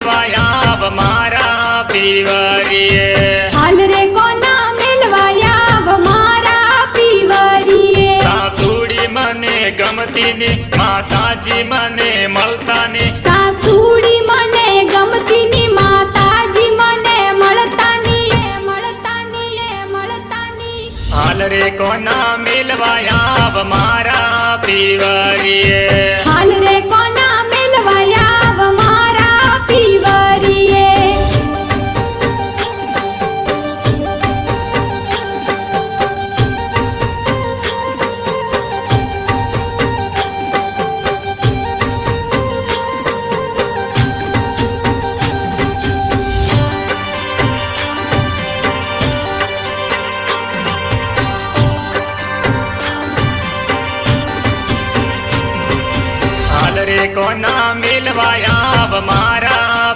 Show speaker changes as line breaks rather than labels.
मिलवाया मारा पीवरिए
हाल रे कोना मिलवाया मारा पीवरिए
सासुड़ी मने गमती ने माताजी मने मलता ने
सासुड़ी मने गमती नी माताजी मने मळतानी
हाल रे कोना मिलवाया मारा पीवरिए।